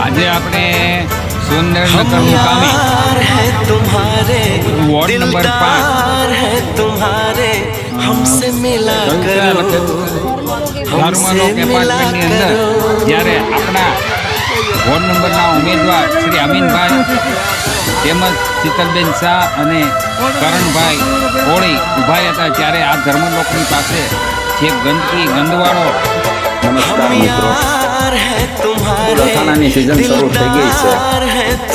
આજે આપણે સુરેન્દ્રનગર મુકામે વોર્ડ નંબર 5 ધર્મનો એપાર્ટમેન્ટની અંદર જ્યારે આપણા વોર્ડ નંબરના ઉમેદવાર શ્રી અમીનભાઈ તેમજ શીતલબેન શાહ અને કરણભાઈ કોળી ઊભા હતા ત્યારે આ ધર્મલોકની પાસે જે ગંદવાળો. નમસ્કાર મિત્રો, અથાણાની સિઝન શરૂ થઈ ગઈ છે.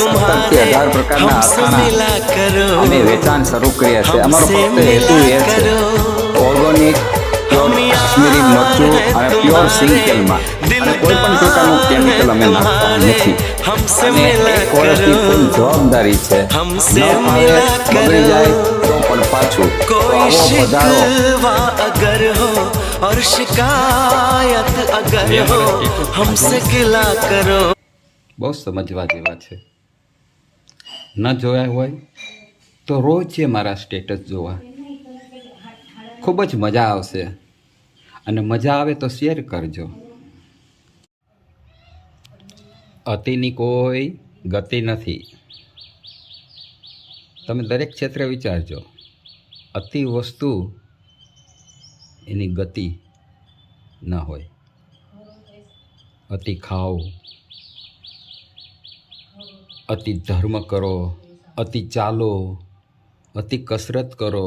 17 થી 18 પ્રકારના અથાણા અમે વેચાણ શરૂ કર્યા છે. અમારો ફક્ત હેતુ એ છે ઓર્ગેનિક કાશ્મીરી મરચું અને પ્યોર સિંગ તેલમાં, અને કોઈ પણ પ્રકારનું કેમિકલ અમે નાખતા નથી. અને એક વર્ષની ફૂલ જવાબદારી છે. ન આવે બગડી જાય તો પણ પાછું તો આવો પધારો. और शिकायत अगर हो हमसे गिला करो. બહુ સમજવા જેવા છે. ન જોયા હોય તો રોજ મારા સ્ટેટસ જોવા. ખૂબ જ મજા આવશે, અને મજા આવે તો શેર કરજો. અતિની કોઈ ગતિ નથી. તમે દરેક ક્ષેત્રે વિચારજો. અતિ વસ્તુ એની ગતિ ન હોય. અતિ ખાઓ, અતિ ધર્મ કરો, અતિ ચાલો, અતિ કસરત કરો.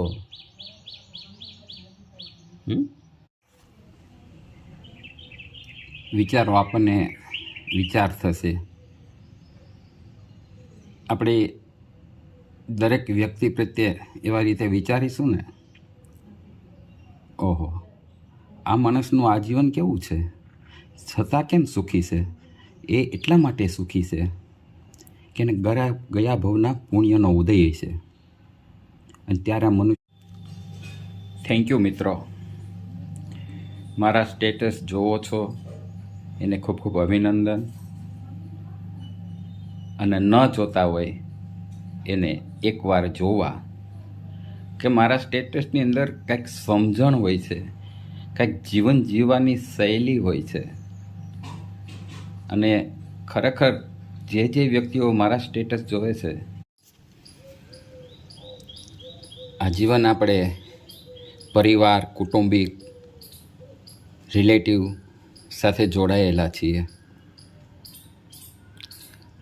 વિચારો, આપણને વિચાર થશે. આપણે દરેક વ્યક્તિ પ્રત્યે એવા રીતે વિચારીશું ને, ઓહો, આ માણસનું આજીવન કેવું છે, છતાં કેમ સુખી છે? એ એટલા માટે સુખી છે કે એને ગયા ભવના પુણ્યનો ઉદય છે. અને ત્યારે મનુષ્ય. થેન્ક યુ મિત્રો, મારા સ્ટેટસ જોવો છો એને ખૂબ ખૂબ અભિનંદન. અને ન જોતા હોય એને એકવાર જોવા, કે મારા સ્ટેટસની અંદર કંઈક સમજણ હોય છે, કંઈક જીવન જીવવાની શૈલી હોય છે. અને ખરેખર જે વ્યક્તિઓ મારા સ્ટેટસ જોવે છે, આજીવન આપણે પરિવાર, કુટુંબિક, રિલેટિવ સાથે જોડાયેલા છીએ.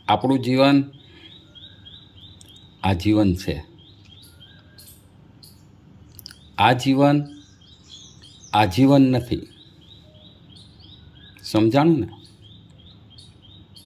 આપણું જીવન આજીવન છે. આ જીવન આજીવન નથી. સમજાણું ને?